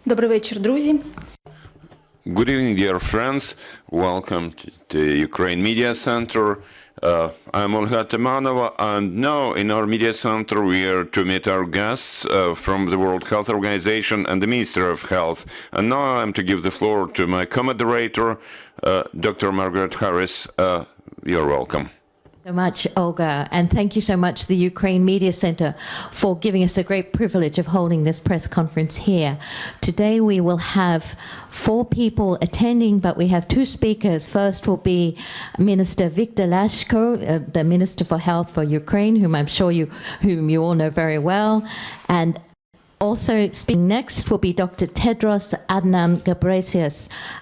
Добрий вечір, друзі. Good evening, dear friends. Welcome to the Ukraine Media Center. I'm Olga Temanova, and now in our media center we are to meet our guests from the World Health Organization and the Minister of Health. And now I'm to give the floor to my co-moderator, Dr. Margaret Harris. You're welcome. So much, Olga, and thank you so much, the Ukraine Media Center, for giving us a great privilege of holding this press conference here. Today we will have 4 people attending, but we have 2 speakers. First will be Minister Viktor Lashko, the Minister for Health for Ukraine, whom you all know very well, and also speaking next will be Dr. Tedros Adhanom Ghebreyesus,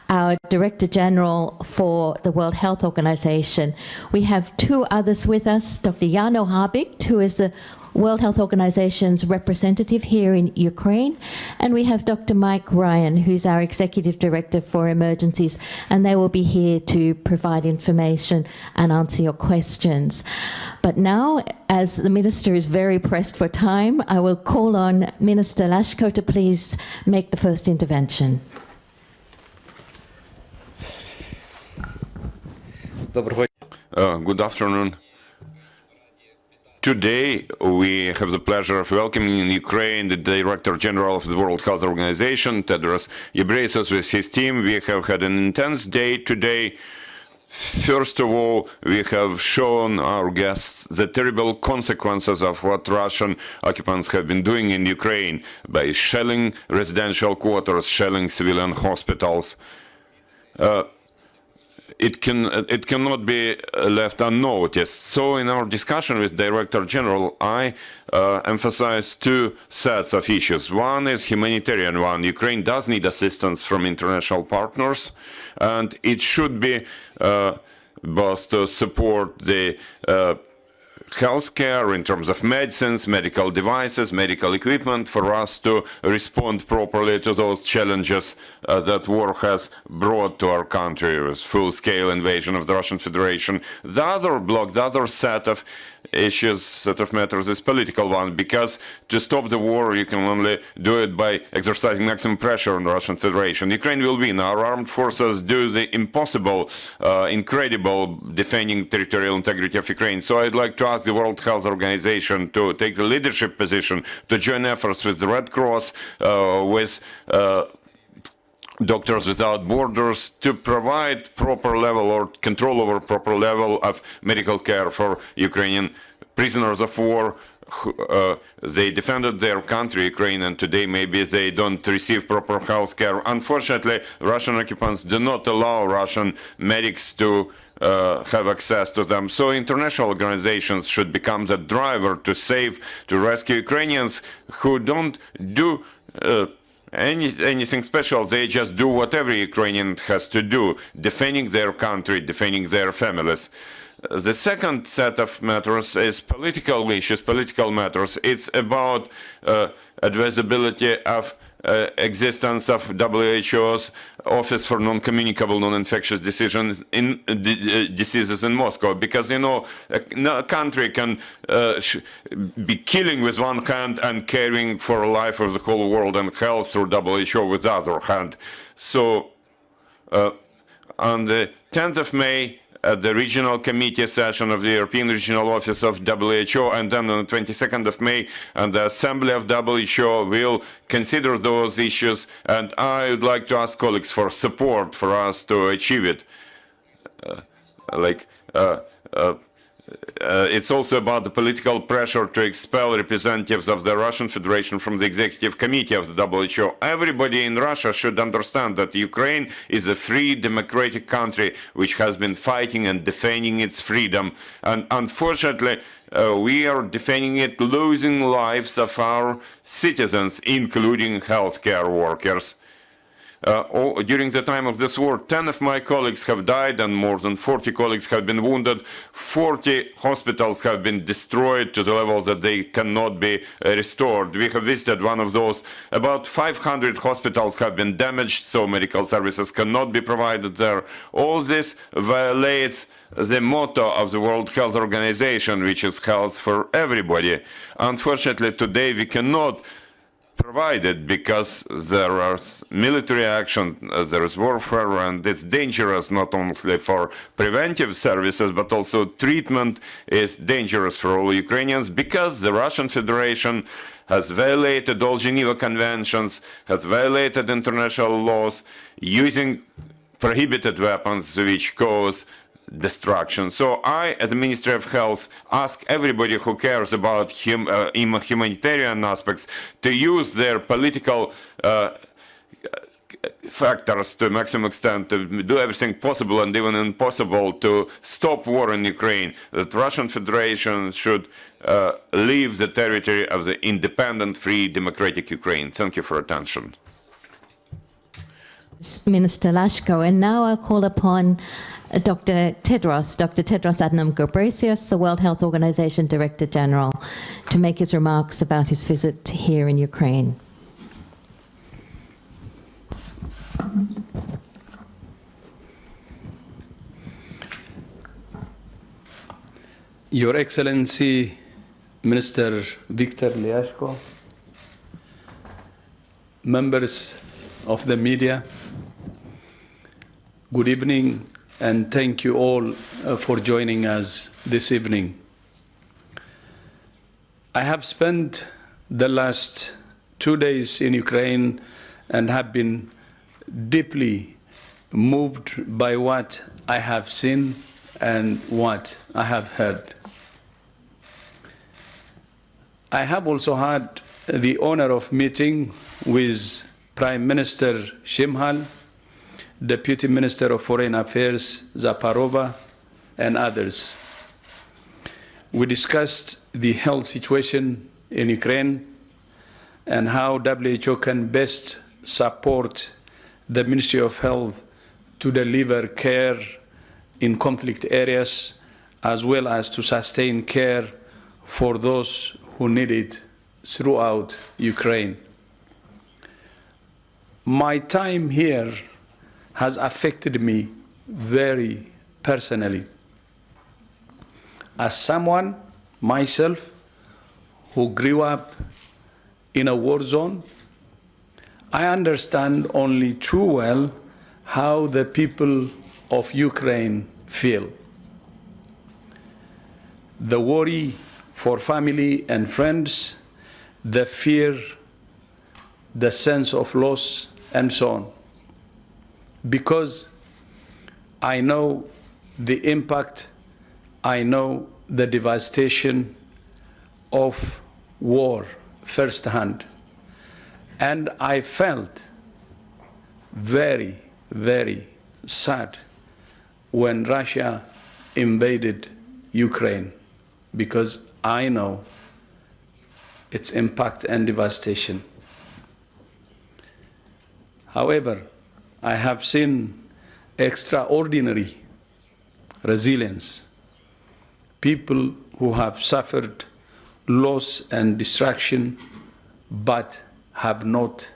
our Director General for the World Health Organization. We have 2 others with us, Dr. Jano Habik, who is the World Health Organization's representative here in Ukraine, and we have Dr. Mike Ryan, who's our Executive Director for Emergencies, and they will be here to provide information and answer your questions. But now, as the Minister is very pressed for time, I will call on Minister Lashko to please make the first intervention. Good afternoon. Today, we have the pleasure of welcoming in Ukraine the Director General of the World Health Organization, Tedros Ghebreyesus, with his team. We have had an intense day today. First of all, we have shown our guests the terrible consequences of what Russian occupants have been doing in Ukraine by shelling residential quarters, shelling civilian hospitals. It cannot be left unnoticed. So in our discussion with Director General, I emphasized 2 sets of issues. One is humanitarian one. Ukraine does need assistance from international partners, and it should be both to support the healthcare in terms of medicines, medical devices, medical equipment, for us to respond properly to those challenges that war has brought to our country with full-scale invasion of the Russian Federation. The other block, the other set of issues, set of matters is political one, because to stop the war you can only do it by exercising maximum pressure on the Russian Federation. Ukraine will win. Our armed forces do the impossible, incredible, defending territorial integrity of Ukraine. So I'd like to ask the World Health Organization to take the leadership position, to join efforts with the Red Cross, with Doctors Without Borders, to provide proper level or control over proper level of medical care for Ukrainian prisoners of war. They defended their country, Ukraine, and today maybe they don't receive proper health care. Unfortunately, Russian occupants do not allow Russian medics to have access to them. So international organizations should become the driver to save, to rescue Ukrainians who don't do anything special. They just do what every Ukrainian has to do, defending their country, defending their families. The second set of matters is political issues, political matters. It's about advisability of existence of WHO's Office for Non-Communicable, Non-Infectious Diseases in Moscow, because, you know, a country can be killing with one hand and caring for the life of the whole world and health through WHO with the other hand. So on the 10th of May, at the regional committee session of the European Regional Office of WHO, and then on the 22nd of May, and the Assembly of WHO will consider those issues, and I would like to ask colleagues for support for us to achieve it. It's also about the political pressure to expel representatives of the Russian Federation from the Executive Committee of the WHO. Everybody in Russia should understand that Ukraine is a free, democratic country which has been fighting and defending its freedom. And unfortunately, we are defending it, losing lives of our citizens, including healthcare workers. During the time of this war, 10 of my colleagues have died and more than 40 colleagues have been wounded. 40 hospitals have been destroyed to the level that they cannot be restored. We have visited one of those. About 500 hospitals have been damaged, so medical services cannot be provided there. All this violates the motto of the World Health Organization, which is health for everybody. Unfortunately, today we cannot provided because there is military action, there is warfare, and it's dangerous not only for preventive services, but also treatment is dangerous for all Ukrainians because the Russian Federation has violated all Geneva Conventions, has violated international laws, using prohibited weapons which cause destruction. So I, at the Ministry of Health, ask everybody who cares about humanitarian aspects to use their political factors to a maximum extent to do everything possible and even impossible to stop war in Ukraine. That Russian Federation should leave the territory of the independent, free, democratic Ukraine. Thank you for attention. Minister Lashko, and now I'll call upon Dr. Tedros Adhanom Ghebreyesus, the World Health Organization Director General, to make his remarks about his visit here in Ukraine. Your Excellency, Minister Viktor Lyashko, members of the media, good evening, and thank you all for joining us this evening. I have spent the last 2 days in Ukraine and have been deeply moved by what I have seen and what I have heard. I have also had the honor of meeting with Prime Minister Shimhal, Deputy Minister of Foreign Affairs Zaparova, and others. We discussed the health situation in Ukraine and how WHO can best support the Ministry of Health to deliver care in conflict areas, as well as to sustain care for those who need it throughout Ukraine. My time here has affected me very personally. As someone, myself, who grew up in a war zone, I understand only too well how the people of Ukraine feel. The worry for family and friends, the fear, the sense of loss, and so on. Because I know the impact, I know the devastation of war firsthand. And I felt very, very sad when Russia invaded Ukraine, because I know its impact and devastation. However, I have seen extraordinary resilience, people who have suffered loss and destruction but have not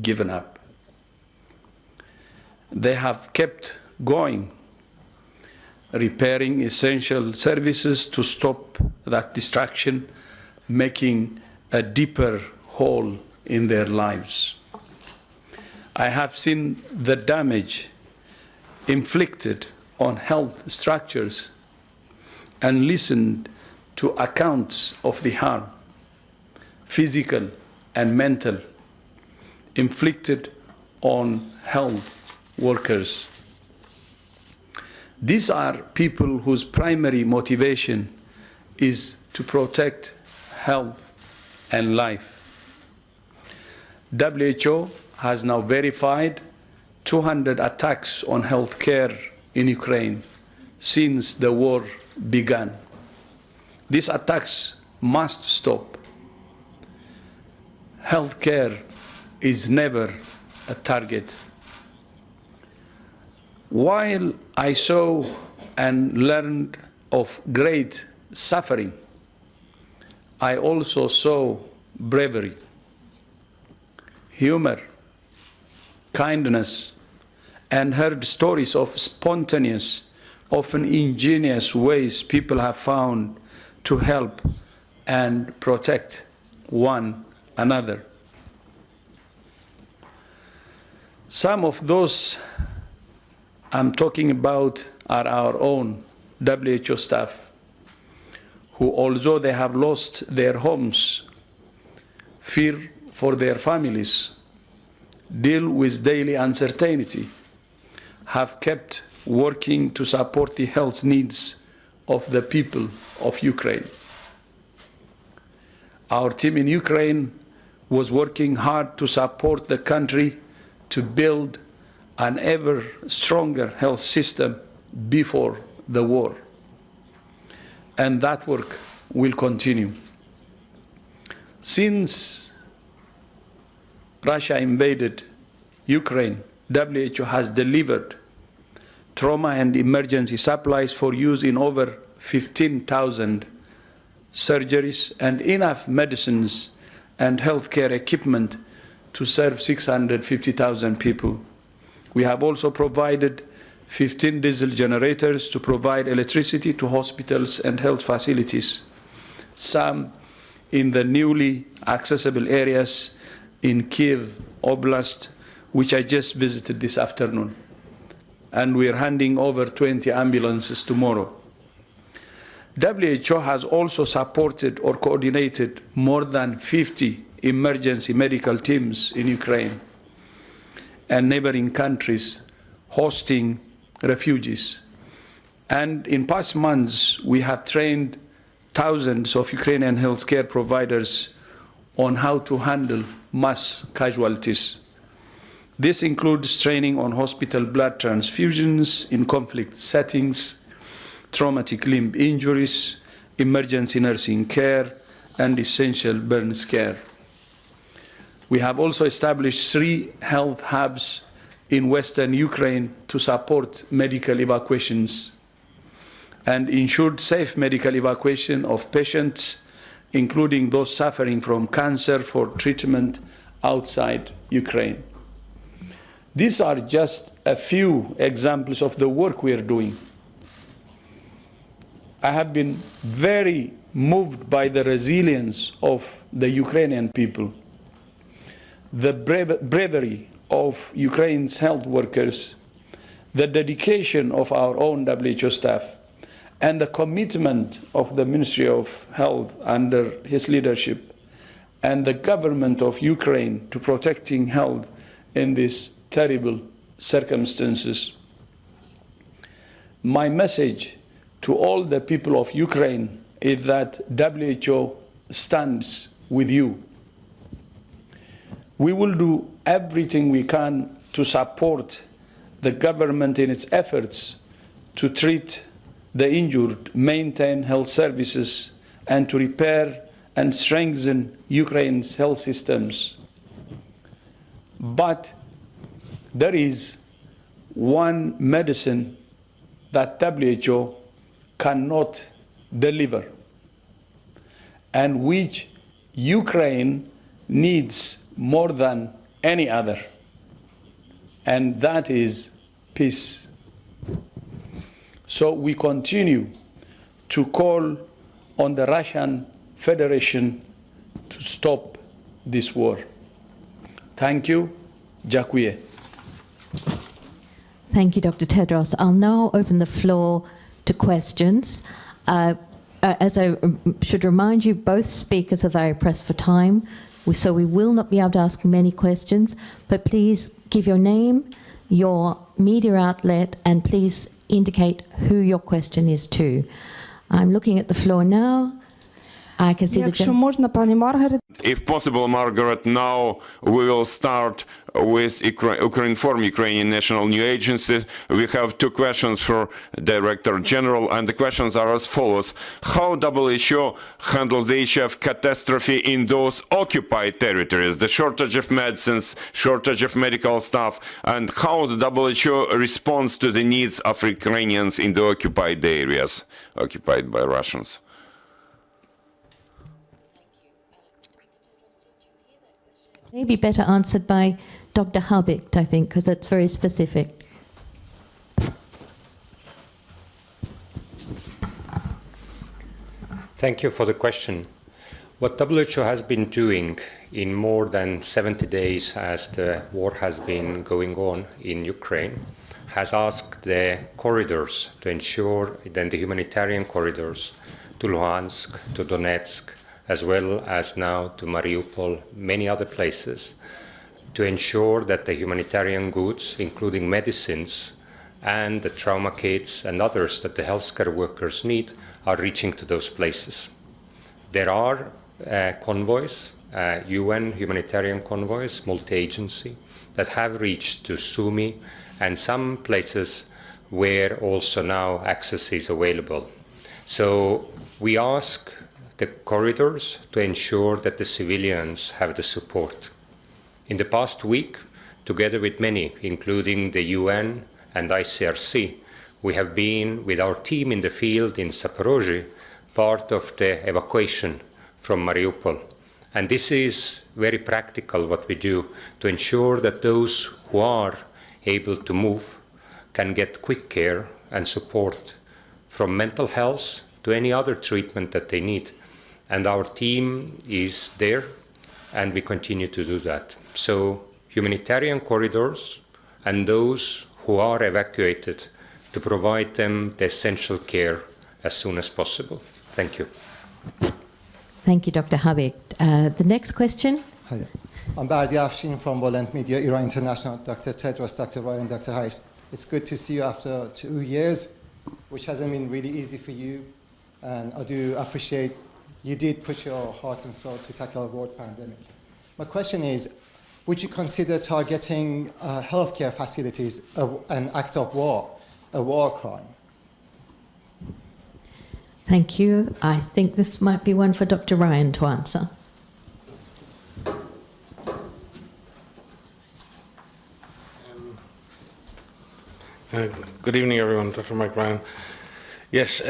given up. They have kept going, repairing essential services to stop that destruction, making a deeper hole in their lives. I have seen the damage inflicted on health structures and listened to accounts of the harm, physical and mental, inflicted on health workers. These are people whose primary motivation is to protect health and life. WHO has now verified 200 attacks on healthcare in Ukraine since the war began. These attacks must stop. Healthcare is never a target. While I saw and learned of great suffering, I also saw bravery, humor, kindness, and heard stories of spontaneous, often ingenious ways people have found to help and protect one another. Some of those I'm talking about are our own WHO staff, who, although they have lost their homes, fear for their families, deal with daily uncertainty, have kept working to support the health needs of the people of Ukraine. Our team in Ukraine was working hard to support the country to build an ever stronger health system before the war. And that work will continue. Since Russia invaded Ukraine, WHO has delivered trauma and emergency supplies for use in over 15,000 surgeries and enough medicines and healthcare equipment to serve 650,000 people. We have also provided 15 diesel generators to provide electricity to hospitals and health facilities, some in the newly accessible areas in Kiev Oblast, which I just visited this afternoon. And we are handing over 20 ambulances tomorrow. WHO has also supported or coordinated more than 50 emergency medical teams in Ukraine and neighboring countries hosting refugees. And in past months, we have trained thousands of Ukrainian healthcare providers on how to handle mass casualties. This includes training on hospital blood transfusions in conflict settings, traumatic limb injuries, emergency nursing care, and essential burns care. We have also established 3 health hubs in Western Ukraine to support medical evacuations and ensured safe medical evacuation of patients, including those suffering from cancer, for treatment outside Ukraine. These are just a few examples of the work we are doing. I have been very moved by the resilience of the Ukrainian people, the bravery of Ukraine's health workers, the dedication of our own WHO staff, and the commitment of the Ministry of Health under his leadership and the government of Ukraine to protecting health in these terrible circumstances. My message to all the people of Ukraine is that WHO stands with you. We will do everything we can to support the government in its efforts to treat the injured, maintain health services, and to repair and strengthen Ukraine's health systems. But there is one medicine that WHO cannot deliver, and which Ukraine needs more than any other, and that is peace. So we continue to call on the Russian Federation to stop this war. Thank you. Dziękuję. Thank you, Dr. Tedros. I'll now open the floor to questions. As I should remind you, both speakers are very pressed for time, so we will not be able to ask many questions, but please give your name, your media outlet, and please indicate who your question is to. I'm looking at the floor now. I can see Якщо можна, пані Маргарет. If possible, Margaret, now we will start with Ukrinform, Ukrainian National News Agency. We have 2 questions for Director General, and the questions are as follows. How WHO handles the issue of catastrophe in those occupied territories, the shortage of medicines, shortage of medical staff, and how the WHO responds to the needs of Ukrainians in the occupied areas, occupied by Russians? Maybe better answered by Dr. Habicht, I think, because that's very specific. Thank you for the question. What WHO has been doing in more than 70 days as the war has been going on in Ukraine, has asked the corridors to ensure that the humanitarian corridors to Luhansk, to Donetsk, as well as now to Mariupol, many other places, to ensure that the humanitarian goods, including medicines and the trauma kits and others that the healthcare workers need, are reaching to those places. There are convoys, UN humanitarian convoys, multi-agency, that have reached to Sumy and some places where also now access is available. So we ask the corridors to ensure that the civilians have the support. In the past week, together with many, including the UN and ICRC, we have been with our team in the field in Zaporozhye, part of the evacuation from Mariupol. And this is very practical what we do to ensure that those who are able to move can get quick care and support, from mental health to any other treatment that they need. And our team is there, and we continue to do that. So humanitarian corridors and those who are evacuated, to provide them the essential care as soon as possible. Thank you. Thank you, Dr. Habib. The next question. Hi there. I'm Bardi Afshin from Volent Media, Iran International. Dr. Tedros, Dr. Ryan, Dr. Harris. It's good to see you after 2 years, which hasn't been really easy for you. And I do appreciate you did put your heart and soul to tackle a world pandemic. My question is, would you consider targeting healthcare facilities an act of war, a war crime? Thank you. I think this might be one for Dr. Ryan to answer. Good evening, everyone. Dr. Mike Ryan. Yes,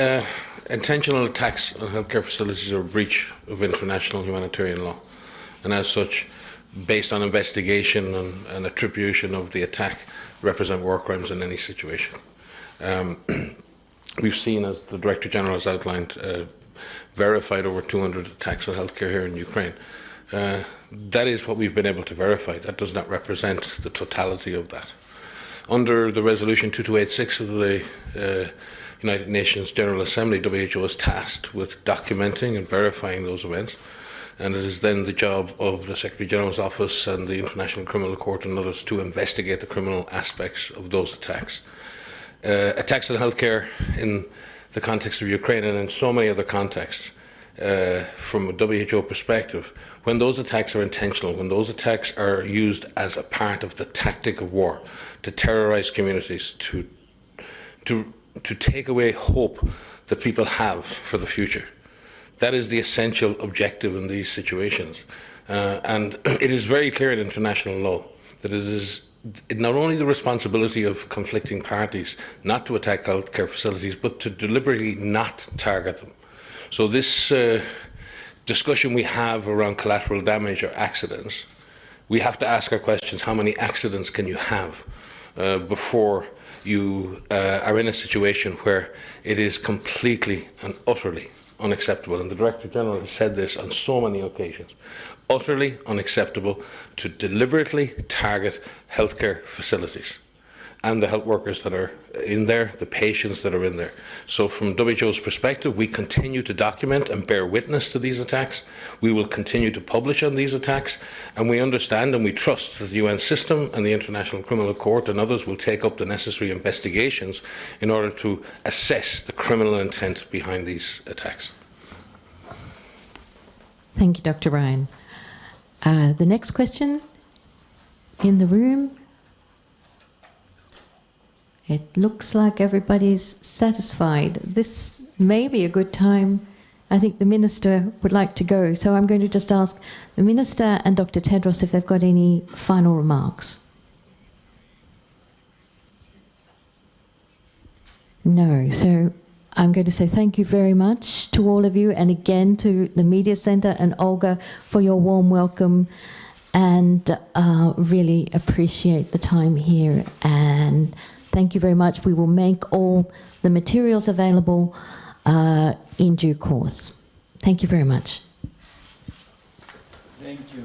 intentional attacks on healthcare facilities are a breach of international humanitarian law, and as such, based on investigation and attribution of the attack, represent war crimes in any situation. We've seen, as the Director General has outlined, verified over 200 attacks on healthcare here in Ukraine. That is what we've been able to verify. That does not represent the totality of that. Under the Resolution 2286 of the United Nations General Assembly, WHO is tasked with documenting and verifying those events, and it is then the job of the Secretary General's Office and the International Criminal Court and others to investigate the criminal aspects of those attacks. Attacks on healthcare in the context of Ukraine and in so many other contexts, from a WHO perspective, when those attacks are intentional, when those attacks are used as a part of the tactic of war to terrorize communities, to take away hope that people have for the future, that is the essential objective in these situations. And it is very clear in international law that it is not only the responsibility of conflicting parties not to attack healthcare facilities, but to deliberately not target them. So this discussion we have around collateral damage or accidents, we have to ask our questions: how many accidents can you have before you are in a situation where it is completely and utterly unacceptable? And the Director General has said this on so many occasions. Utterly unacceptable to deliberately target healthcare facilities and the health workers that are in there, the patients that are in there. So from WHO's perspective, we continue to document and bear witness to these attacks. We will continue to publish on these attacks, and we understand and we trust that the UN system and the International Criminal Court and others will take up the necessary investigations in order to assess the criminal intent behind these attacks. Thank you, Dr. Ryan. The next question in the room. It looks like everybody's satisfied. This may be a good time. I think the Minister would like to go, so I'm going to just ask the Minister and Dr. Tedros if they've got any final remarks. No, so I'm going to say thank you very much to all of you, and again to the Media Centre and Olga for your warm welcome, and really appreciate the time here, and thank you very much. We will make all the materials available in due course. Thank you very much. Thank you.